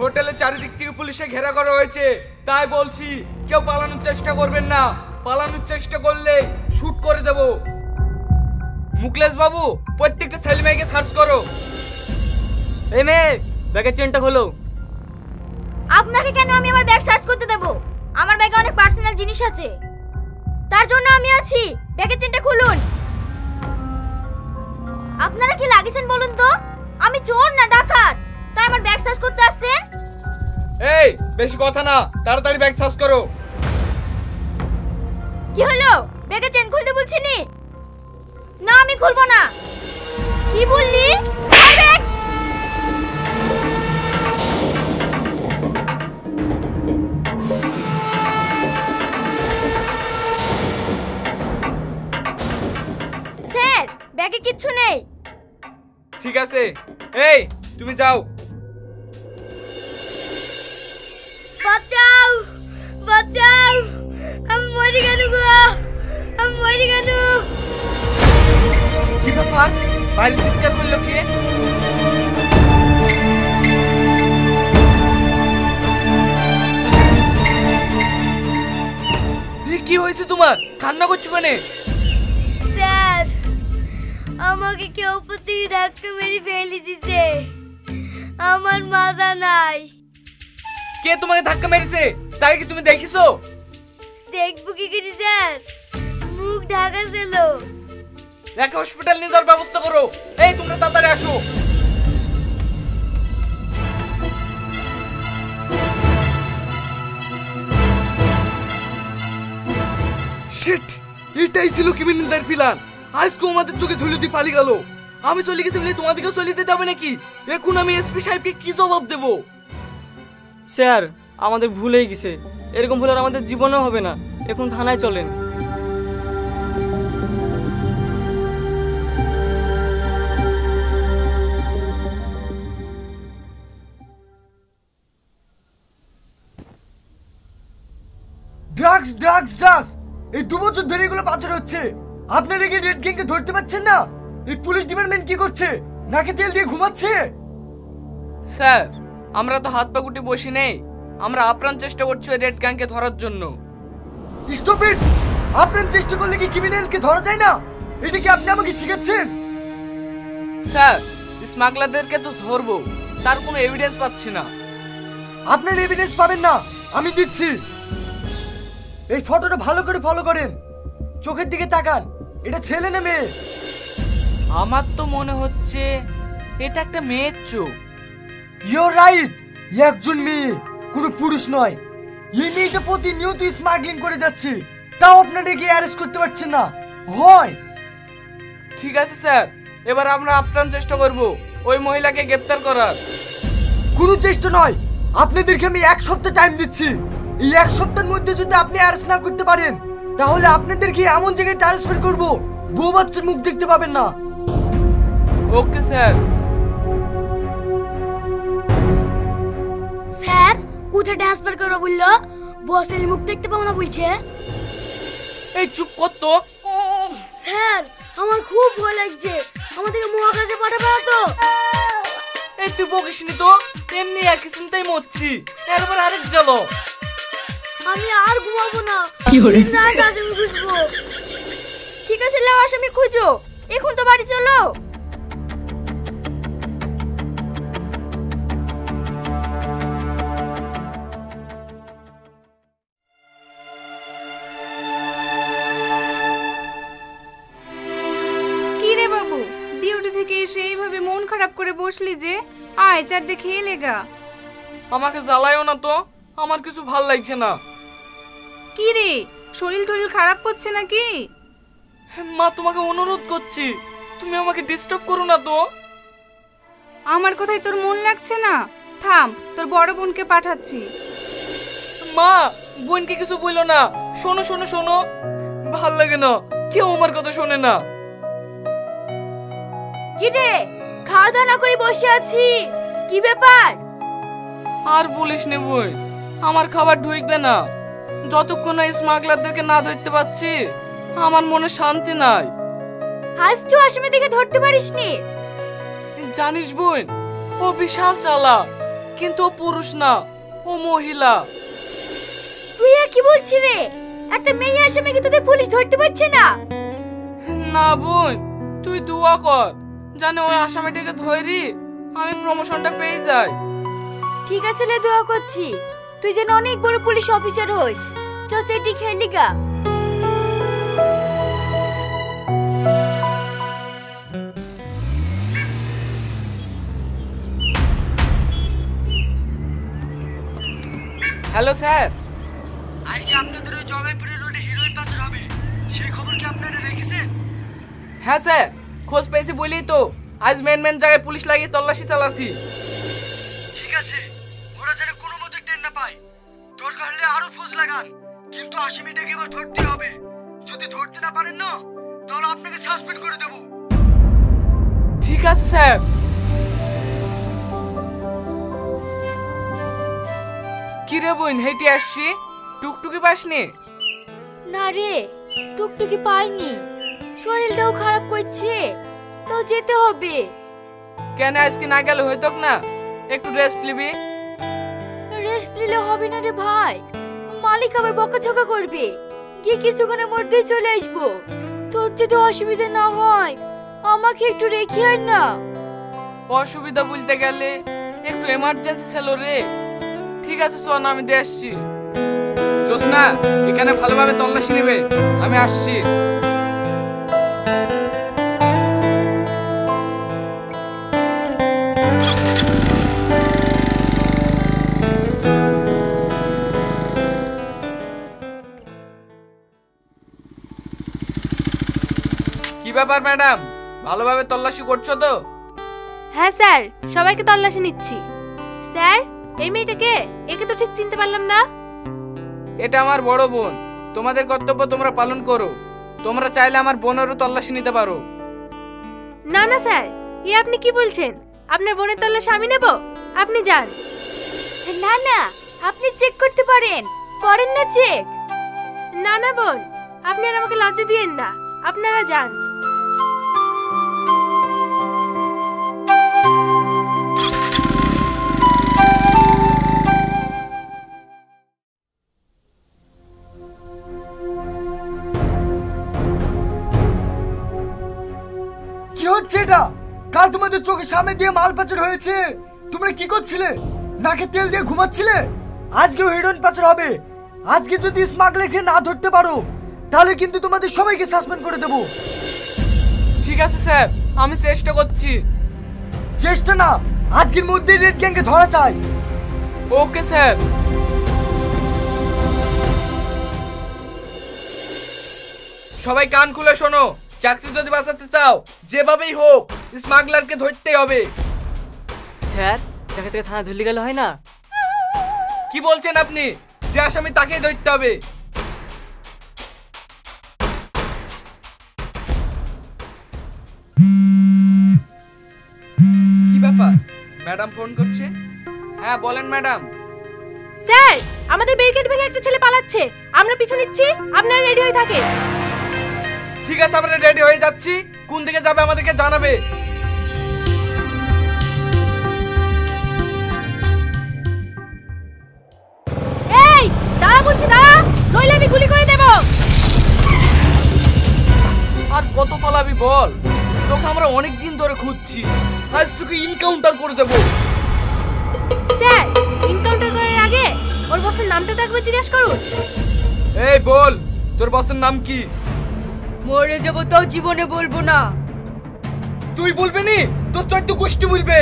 হোটেলের চারিদিক থেকে পুলিশে ঘেরা করা হয়েছে, তাই বলছি কেউ পালানোর চেষ্টা করবেন না। পালানোর চেষ্টা করলে শুট করে দেব। মুকলেশ বাবু, প্রত্যেকটা ছেলে মেয়েকে সার্চ করো। এই মেয়ে, ব্যাগের চেনটা খোলো। আপনাকে কেন আমি আমার ব্যাগ সার্চ করতে দেব? আমার ব্যাগে অনেক পার্সোনাল জিনিস আছে, তার জন্য আমি আছি। ব্যাগের চেনটা খুলুন। আপনারা কি লাগিয়েছেন বলুন তো? আমি চোর না ডাকাত, তাই আমার ব্যাগ সার্চ করতে আসছেন? এই বেশি কথা না, তাড়াতাড়ি ব্যাগ সার্চ করো। কি হলো? ব্যাগের চেন খুলতে বলছি নি? না আমি খুলবো না। কি বললি? আর ব্যাগ স্যার, ব্যাগে কিচ্ছু নেই। ঠিক আছে, এই তুমি যাও। বাঁচাও, বাঁচাও, আমি মরে গেল গো, আমি মরে গেল। কি ব্যাপার, বাইরে চিৎকার করলো কে? কি হয়েছে তোমার? কান্না করছো কেন? স্যার, আমাকে কেউ উপর থেকে ধাক্কা মেরে ফেলে দিছে, আমার মাজা নাই। কে তোমাকে ধাক্কা মেরেছে? তাকে কি তুমি দেখিছো? দেখবো কি করে স্যার, মুখ ঢাকা ছিল। একে হসপিটাল নিয়ে যাওয়ার ব্যবস্থা করো। এই তোমরা তাড়াতাড়ি আসো। শিট, এটাই ছিল ক্রিমিনালদের প্ল্যান। আজকে আমাদের চোখে ধুলো দিয়ে পালিয়ে গেল। আমি চলে গেছি বলে তোমাদেরকেও চলে যেতে হবে নাকি? এখন আমি এসপি সাহেবকে কি জবাব দেব? স্যার, আমাদের ভুল হয়ে গেছে। এরকম ভুল আর আমাদের জীবনেও হবে না। এখন থানায় চলেন। ড্রাগস ড্রাগস ড্রাগস, এই 2 বছর ধরে এগুলো পাচার হচ্ছে। আপনারা কি রেড গ্যাংকে ধরতে পারছেন না? এই পুলিশ ডিপার্টমেন্ট কি করছে? নাকে তেল দিয়ে ঘুমাচ্ছে? স্যার, আমরা তো হাত পা গুটি বসি নেই। আমরা আপ্রাণ চেষ্টা করছি রেড গ্যাংকে ধরার জন্য। Stop it! আপনার চেষ্টা করলে কি ক্রিমিনালকে ধরা যায় না? এটা কি আপনি আমাকে শিখাচ্ছেন? স্যার, স্মাগলারদেরকে তো ধরবো, তার কোনো এভিডেন্স পাচ্ছি না। আপনার এভিডেন্স পাবেন না, আমি দিচ্ছি। এই ফটোটা ভালো করে ফলো করেন, চোখের দিকে তাকান। এটা ছেলে না মেয়ে? আমার তো মনে হচ্ছে এটা একটা মেয়ের চোখ। ইউর রাইট, একজন মেয়ে, কোনো পুরুষ নয়। এই মেয়েটা প্রতিনিয়ত স্মাগলিং করে যাচ্ছে, তাও আপনারা গিয়ে অ্যারেস্ট করতে পারছেন না। হয় ঠিক আছে স্যার, এবার আমরা আপ্রাণ চেষ্টা করব ওই মহিলাকে গ্রেফতার করার। কোনো চেষ্টা নয়, আপনাদেরকে আমি 1 সপ্তাহ টাইম দিচ্ছি। এই 1 সপ্তাহের মধ্যে যদি আপনি অ্যারেস্ট না করতে পারেন, তাহলে আপনাদেরকে এমন জায়গায় ট্রান্সফার করব, বউ বাচ্চার মুখ দেখতে পাবেন না। Okay sir. স্যার, কোথায় ট্রান্সফার করো বললো? বসের মুখ দেখতে পাবো না বলছে। এই চুপ কর তো। স্যার, আমার খুব ভয় লাগছে, আমাদেরকে মহাকাশে পাঠাবে না তো? এই তুই বকিসনি তো, এমনি একই চিন্তায় মরছি, এরপর আরেক জ্বালো। আমি আর ঘুমাবো না, না কাজে বুঝবো। ঠিক আছে, লাও আসামি খুঁজো, এখন তো বাড়ি চলো। কি রে বাবু, ডিউটি থেকে এসে এইভাবে মন খারাপ করে বসলি যে? আয়, চারটে খেয়ে লেগা। আমাকে জ্বালায়ও না তো, আমার কিছু ভাল লাগছে না। কি রে, শরীর টরিল খারাপ করছে নাকি? মা, তোমাকে অনুরোধ করছি, তুমি আমাকে ডিস্টার্ব করো না তো। আমার কথাই তোর মন লাগছে না? থাম, তোর বড় বোনকে পাঠাচ্ছি। মা, বোনকে কিছু বললো না। শোনো শোনো শোনো, ভাল লাগে না, কেউ আমার কথা শোনে না। কি রে, খাওয়া দাওয়া না করে বসে আছি, কি ব্যাপার? আর বলিস নে বোন, আমার খাবার ঢুকবে না যতক্ষণ না স্মাগলারদেরকে না ধরতে পারছি। আমার মনে শান্তি নাই। আজকেও আসামি দেখে ধরতে পারিসনি? জানিস বোন, ও বিশাল চালাক। কিন্তু ও পুরুষ না, ও মহিলা। তুই আর কি বলছিস রে? একটা মেয়ে আসামিকে তোদের পুলিশ ধরতে পারছে না। না বোন, তুই দোয়া কর জানে ওই আসামিটাকে ধরি আমি প্রমোশনটা পেয়ে যাই। ঠিক আছে লে, দোয়া করছি তুই যেন অনেক বড় পুলিশ অফিসার হোস। চল সেটি খেলি গা। Hello sir. আজকে আপনাদের ওই জগাইপুরি রোডে হিরোইন পাচার হবে, সেই খবর কি আপনারা রেখেছেন? হ্যাঁ স্যার, খোঁজ পেয়েছি বলেই তো আজ মেন জায়গায় পুলিশ লাগিয়ে তল্লাশি চালাচ্ছি। ঠিক আছে, ওরা যেন কোনো মতে টেন না পায়। দরকার হলে আরো ফোর্স লাগান, কিন্তু আসামিটাকে এবার ধরতে হবে। যদি ধরতে না পারেন না, তাহলে আপনাকে সাসপেন্ড করে দেব। ঠিক আছে স্যার। কি রে বোন, হেঁটে আসছি, টুকটুকি পাসনি? না রে, টুকটুকি পাইনি, শরীরটাও খারাপ করছে, তাও যেতে হবে। কেন আজকে না গেলে হইতো না? একটু রেস্ট নিবি। রেস্ট নিলে হবে না রে ভাই, মালিক আবার বকাঝকা করবে। গিয়ে কিছুক্ষণের মধ্যেই চলে আসবো। তোর যদি অসুবিধা না হয় আমাকে একটু রেখে আয় না। অসুবিধা বলতে গেলে একটু এমার্জেন্সি ছিল রে। ঠিক আছে শোন, আমি দিয়ে আসছি। জোসনা এখানে ভালোভাবে তল্লাশি নেবে, আমি আসছি। কি ব্যাপার ম্যাডাম, ভালোভাবে তল্লাশি করছো তো? হ্যাঁ স্যার, সবাইকে তল্লাশি নিচ্ছি। স্যার, এই মেয়েটাকে, একে তো ঠিক চিনতে পারলাম না। এটা আমার বড় বোন, তোমাদের কর্তব্য তোমরা পালন করো। তোমরা চাইলে আমার বোনেরও তল্লাশি নিতে পারো। না না স্যার, এ আপনি কি বলছেন? আপনার বোনের তল্লাশি আমি নেব? আপনি যান। না না, আপনি চেক করতে পারেন, করেন না চেক? না না বোন, আপনি আর আমাকে লজ্জা দিয়েন না, আপনারা যান। কি হচ্ছে এটা? কাল তোমাদের চোখের সামনে দিয়ে মাল পাচার হয়েছে, তোমরা কি করছিলে? নাকে তেল দিয়ে ঘুমাচ্ছিলে? আজকেও হিরোইন পাচার হবে। আজকে যদি স্মাগলারকে না ধরতে পারো, তাহলে কিন্তু তোমাদের সবাইকে সাসপেন্ড করে দেব। ঠিক আছে স্যার, আমি চেষ্টা করছি। চেষ্টা না, আজকের মধ্যে রেড গ্যাংকে ধরা চাই। Okay sir. সবাই কান খুলে শোনো, চাকরি যদি বাঁচাতে চাও যেভাবেই হোক স্মাগলারকে ধরতেই হবে। স্যার, তাকে থেকে থানা ধরলে গেলে হয় না? কি বলছেন আপনি? যে আসামি তাকেই ধরতে হবে। কি ব্যাপার, ম্যাডাম ফোন করছে? হ্যাঁ বলেন ম্যাডাম। স্যার, আমাদের ব্যারিকেড ভেঙে একটা ছেলে পালাচ্ছে, আমরা পিছু নিচ্ছি, আপনারা রেডি হয়ে থাকেন। ঠিক আছে, আমরা রেডি হয়ে যাচ্ছি। কোন দিকে যাবে আমাদেরকে জানাবে। এই দাঁড়া বলছি, দাঁড়া, নইলে আমি গুলি করে দেব। আর কত পালাবি বল? তোকে আমরা অনেক দিন ধরে খুঁজছি, আজ তোকে ইনকাউন্টার করে দেব। স্যার, এনকাউন্টার করার আগে ওর বসের নামটা তো একবার জিজ্ঞেস করুন। এই বল, তোর বসের নাম কি? মরে যাবো তাও জীবনে বলবো না। তুই বলবি নি? তোর 14 গোষ্ঠী বলবে।